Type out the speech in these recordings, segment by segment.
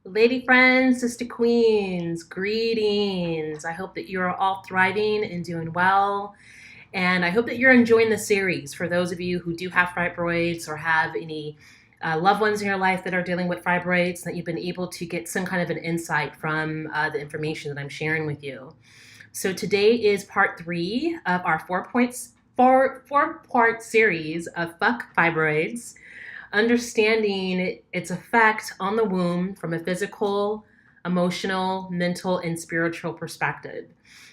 Lady friends, sister queens, greetings. I hope that you're all thriving and doing well. And I hope that you're enjoying the series. For those of you who do have fibroids or have any loved ones in your life that are dealing with fibroids, that you've been able to get some kind of an insight from the information that I'm sharing with you. So today is part 3 of our four-part series of Fuck Fibroids, understanding its effect on the womb from a physical, emotional, mental, and spiritual perspective.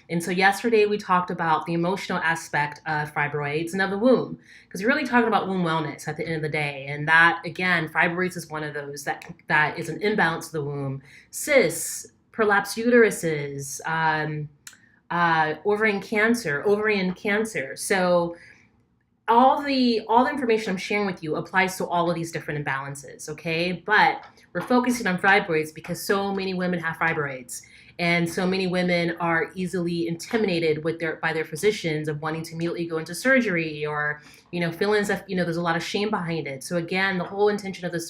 And so yesterday we talked about the emotional aspect of fibroids and of the womb, because we're really talking about womb wellness at the end of the day. And that, again, fibroids is one of those that is an imbalance of the womb. Cysts, prolapsed uteruses, ovarian cancer. So all the information I'm sharing with you applies to all of these different imbalances, okay? But we're focusing on fibroids because so many women have fibroids, and so many women are easily intimidated by their physicians of wanting to immediately go into surgery, or feeling as if there's a lot of shame behind it. So again, the whole intention of this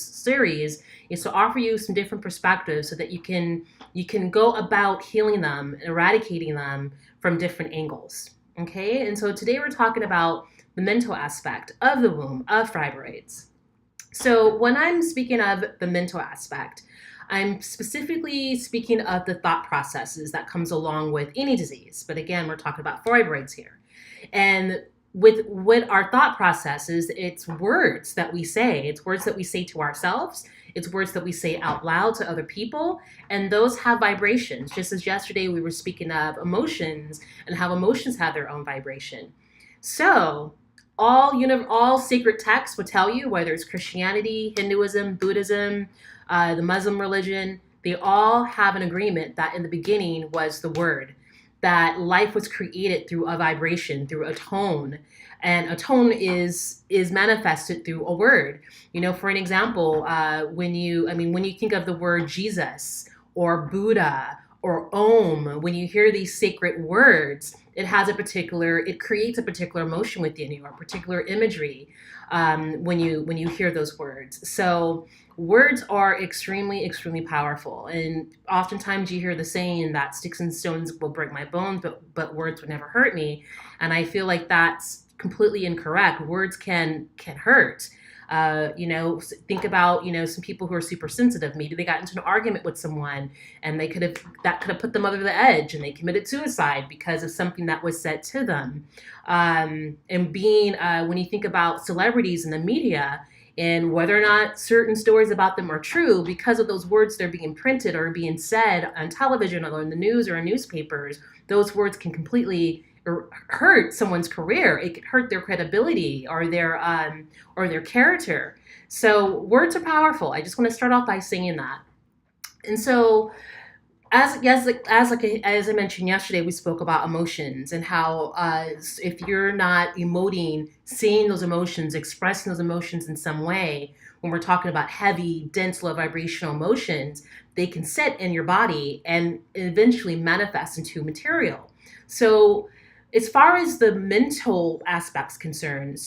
series is to offer you some different perspectives so that you can go about healing them, eradicating them from different angles. Okay, and so today we're talking about the mental aspect of the womb, of fibroids. So when I'm speaking of the mental aspect, I'm specifically speaking of the thought processes that comes along with any disease. But again, we're talking about fibroids here. And with our thought processes, it's words that we say. It's words that we say to ourselves. It's words that we say out loud to other people, and those have vibrations. Just as yesterday we were speaking of emotions and how emotions have their own vibration. So all sacred texts would tell you, whether it's Christianity, Hinduism, Buddhism, the Muslim religion, they all have an agreement that in the beginning was the word, that life was created through a vibration, through a tone. And a tone is manifested through a word. For an example, when you think of the word Jesus or Buddha or Om, when you hear these sacred words, it creates a particular emotion within you, or particular imagery when you hear those words. So words are extremely, extremely powerful. And oftentimes you hear the saying that sticks and stones will break my bones, but words would never hurt me. And I feel like that's completely incorrect. Words can hurt. Think about, some people who are super sensitive. Maybe they got into an argument with someone and that could have put them over the edge, and they committed suicide because of something that was said to them. When you think about celebrities in the media, and whether or not certain stories about them are true, because of those words they're being printed or being said on television or in the news or in newspapers, those words can completely hurt someone's career. It could hurt their credibility or their character. So words are powerful. I just want to start off by saying that. And so, as I mentioned yesterday, we spoke about emotions and how if you're not emoting, seeing those emotions, expressing those emotions in some way, when we're talking about heavy, dense, low vibrational emotions, they can sit in your body and eventually manifest into material. So as far as the mental aspects concerned,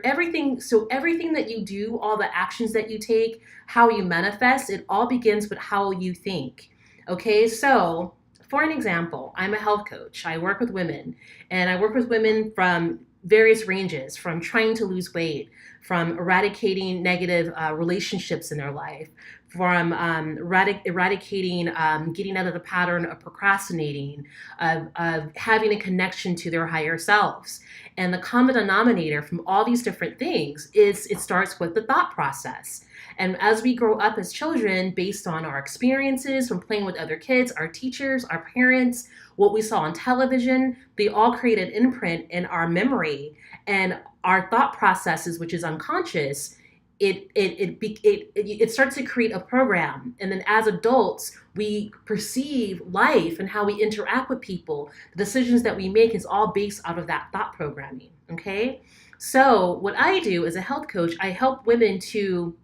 everything that you do, all the actions that you take, how you manifest, it all begins with how you think. Okay, so for an example, I'm a health coach. I work with women, and I work with women from various ranges, from trying to lose weight, from eradicating negative relationships in their life, from eradicating, getting out of the pattern of procrastinating, of having a connection to their higher selves. And the common denominator from all these different things is it starts with the thought process. And as we grow up as children, based on our experiences from playing with other kids, our teachers, our parents, what we saw on television, they all create an imprint in our memory. And our thought processes, which is unconscious, it starts to create a program. And then as adults, we perceive life and how we interact with people. The decisions that we make is all based out of that thought programming. Okay, so what I do as a health coach, I help women to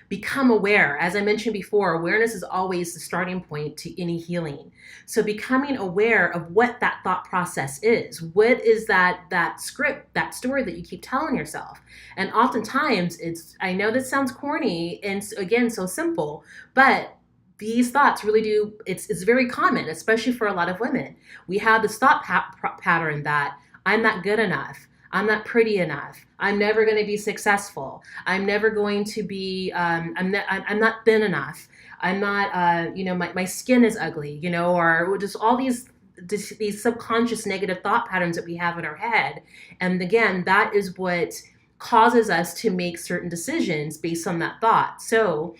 Become aware. As I mentioned before, awareness is always the starting point to any healing. So becoming aware of what that thought process is. What is that script, that story that you keep telling yourself? And oftentimes I know this sounds corny and again so simple, but these thoughts really do, it's very common, especially for a lot of women. We have this thought pattern that I'm not good enough. I'm not pretty enough. I'm never going to be successful. I'm never going to be, I'm not thin enough. I'm not, my skin is ugly, or just all these subconscious negative thought patterns that we have in our head. And again, that is what causes us to make certain decisions based on that thought. So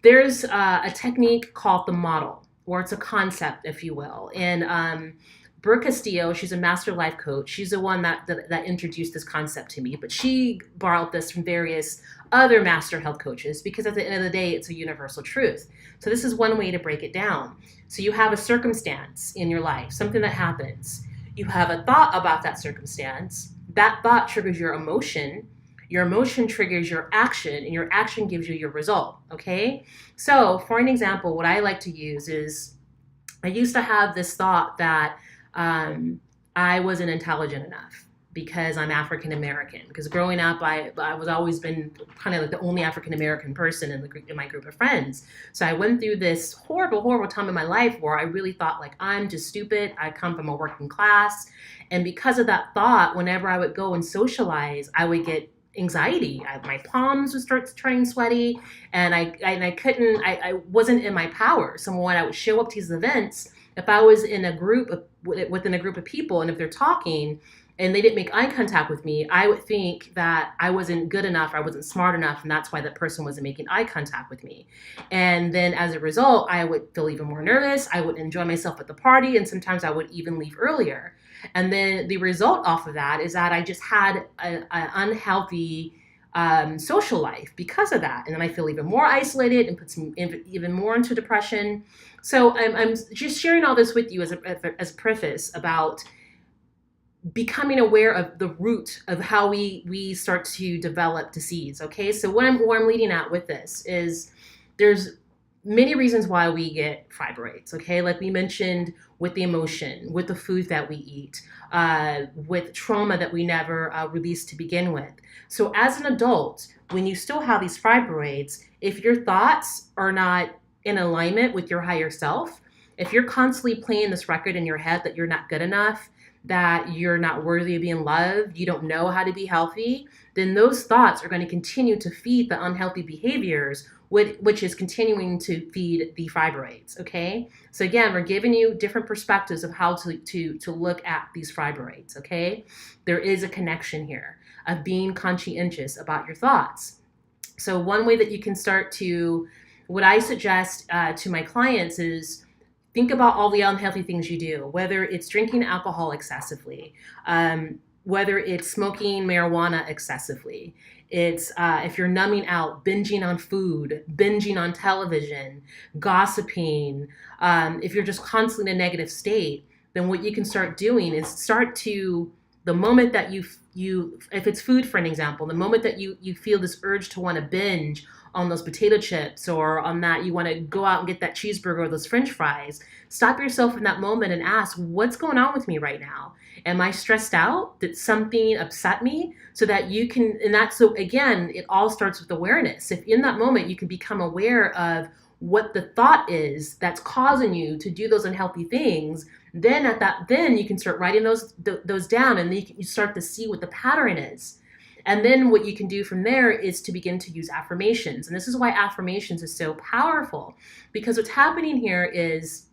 there's a technique called the model, or it's a concept, if you will. And Brooke Castillo, she's a master life coach. She's the one that introduced this concept to me, but she borrowed this from various other master health coaches because at the end of the day, it's a universal truth. So this is one way to break it down. So you have a circumstance in your life, something that happens. You have a thought about that circumstance. That thought triggers your emotion. Your emotion triggers your action, and your action gives you your result, okay? So for an example, what I like to use is I used to have this thought that I wasn't intelligent enough because I'm African American. Because growing up, I was always been kind of like the only African American person in my group of friends. So I went through this horrible, horrible time in my life where I really thought like I'm just stupid. I come from a working class, and because of that thought, whenever I would go and socialize, I would get anxiety. My palms would start turning sweaty, and I wasn't in my power. So when I would show up to these events, if I was in a group within a group of people, and if they're talking and they didn't make eye contact with me, I would think that I wasn't good enough, I wasn't smart enough, and that's why that person wasn't making eye contact with me. And then as a result, I would feel even more nervous. I would enjoy myself at the party, and sometimes I would even leave earlier. And then the result off of that is that I just had an unhealthy social life because of that. And then I feel even more isolated and puts me even more into depression. So I'm just sharing all this with you as a preface about becoming aware of the root of how we start to develop disease. Okay, so where I'm leading at with this is there's many reasons why we get fibroids. Okay, like we mentioned, with the emotion, with the food that we eat, with trauma that we never released to begin with. So as an adult, when you still have these fibroids, if your thoughts are not in alignment with your higher self, if you're constantly playing this record in your head that you're not good enough, that you're not worthy of being loved, you don't know how to be healthy, then those thoughts are going to continue to feed the unhealthy behaviors, which is continuing to feed the fibroids, okay? So again, we're giving you different perspectives of how to look at these fibroids, okay? There is a connection here of being conscientious about your thoughts. So one way that you can start to, what I suggest to my clients is, think about all the unhealthy things you do, whether it's drinking alcohol excessively, whether it's smoking marijuana excessively. It's if you're numbing out, binging on food, binging on television, gossiping, if you're just constantly in a negative state, then what you can start doing is the moment that you if it's food, for an example, the moment that you feel this urge to want to binge on those potato chips, or on that you want to go out and get that cheeseburger or those french fries, stop yourself in that moment and ask, what's going on with me right now? Am I stressed out? Did something upset me? So that you can, so again, it all starts with awareness. If in that moment you can become aware of what the thought is that's causing you to do those unhealthy things, then you can start writing those down, and then you start to see what the pattern is. And then what you can do from there is to begin to use affirmations. And this is why affirmations is so powerful, because what's happening here is,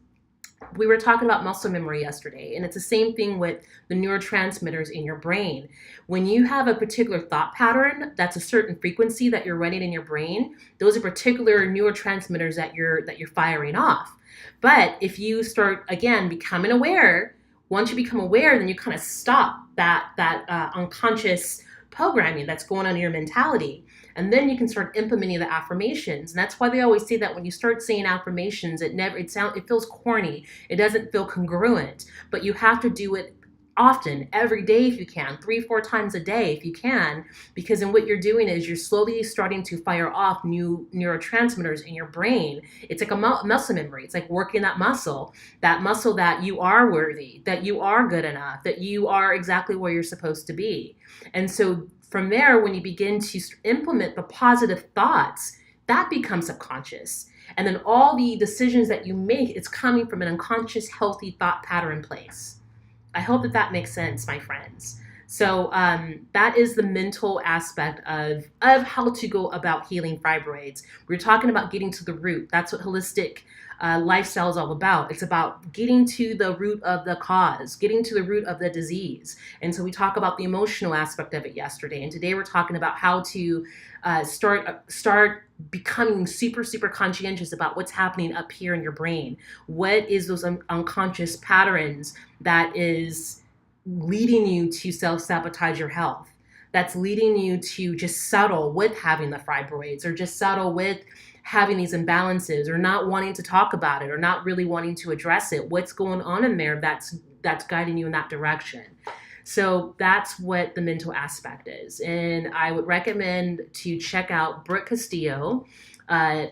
we were talking about muscle memory yesterday, and it's the same thing with the neurotransmitters in your brain. When you have a particular thought pattern, that's a certain frequency that you're running in your brain, those are particular neurotransmitters that you're firing off. But if you start, again, becoming aware, once you become aware, then you kind of stop that unconscious programming that's going on in your mentality. And then you can start implementing the affirmations. And that's why they always say that when you start saying affirmations, it feels corny. It doesn't feel congruent, but you have to do it often, every day if you can, 3-4 times a day if you can, because then what you're doing is you're slowly starting to fire off new neurotransmitters in your brain. It's like a muscle memory. It's like working that muscle that you are worthy, that you are good enough, that you are exactly where you're supposed to be. And so from there, when you begin to implement the positive thoughts, that becomes subconscious. And then all the decisions that you make, it's coming from an unconscious, healthy thought pattern place. I hope that that makes sense, my friends. So that is the mental aspect of how to go about healing fibroids. We're talking about getting to the root. That's what holistic lifestyle is all about. It's about getting to the root of the cause, getting to the root of the disease. And so we talk about the emotional aspect of it yesterday. And today we're talking about how to start becoming super conscientious about what's happening up here in your brain. What is those unconscious patterns that is leading you to self-sabotage your health, that's leading you to just settle with having the fibroids, or just settle with having these imbalances, or not wanting to talk about it, or not really wanting to address it. What's going on in there that's guiding you in that direction? So that's what the mental aspect is. And I would recommend to check out Brooke Castillo on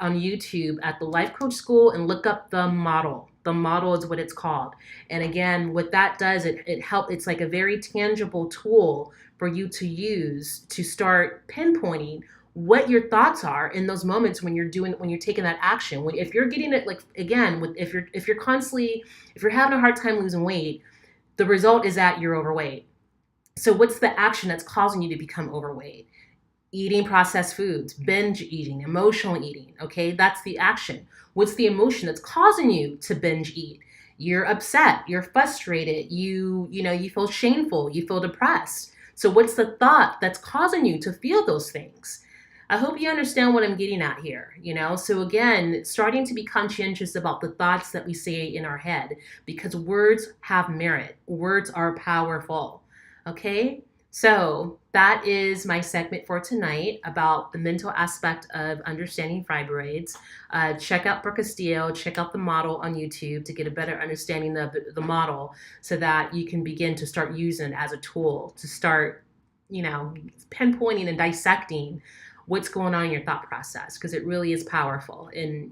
YouTube at the Life Coach School and look up the model. The model is what it's called. And again, what that does, it's like a very tangible tool for you to use to start pinpointing what your thoughts are in those moments when you're taking that action. If you're getting it, like, again, if you're having a hard time losing weight, the result is that you're overweight. So what's the action that's causing you to become overweight? Eating processed foods, binge eating, emotional eating, okay? That's the action. What's the emotion that's causing you to binge eat? You're upset, you're frustrated, you feel shameful, you feel depressed. So what's the thought that's causing you to feel those things? I hope you understand what I'm getting at here, So again, starting to be conscientious about the thoughts that we say in our head, because words have merit. Words are powerful, okay? So that is my segment for tonight about the mental aspect of understanding fibroids. Check out Brooke Castillo, check out the model on YouTube to get a better understanding of the model, so that you can begin to start using it as a tool to start, pinpointing and dissecting what's going on in your thought process, because it really is powerful. And,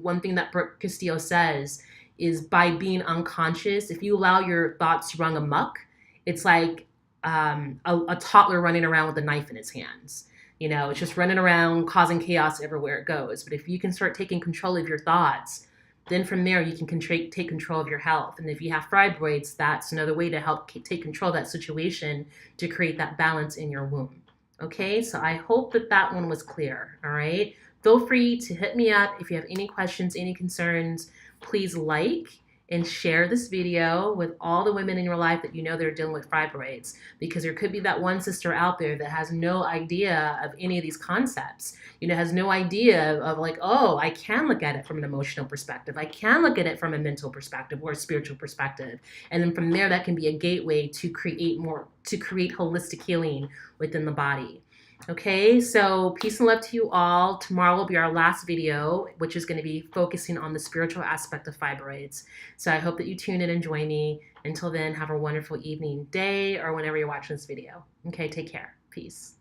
one thing that Brooke Castillo says is, by being unconscious, if you allow your thoughts to run amok, it's like a toddler running around with a knife in his hands. It's just running around causing chaos everywhere it goes. But if you can start taking control of your thoughts, then from there you can take control of your health. And if you have fibroids, that's another way to help take control of that situation, to create that balance in your womb. Okay, so I hope that one was clear. All right, feel free to hit me up if you have any questions, any concerns. Please like and share this video with all the women in your life that that are dealing with fibroids, because there could be that one sister out there that has no idea of any of these concepts, has no idea of, like, oh, I can look at it from an emotional perspective. I can look at it from a mental perspective or a spiritual perspective. And then from there, that can be a gateway to create holistic healing within the body. Okay, so peace and love to you all. Tomorrow will be our last video, which is going to be focusing on the spiritual aspect of fibroids. So I hope that you tune in and join me. Until then, have a wonderful evening, day, or whenever you're watching this video. Okay, take care. Peace.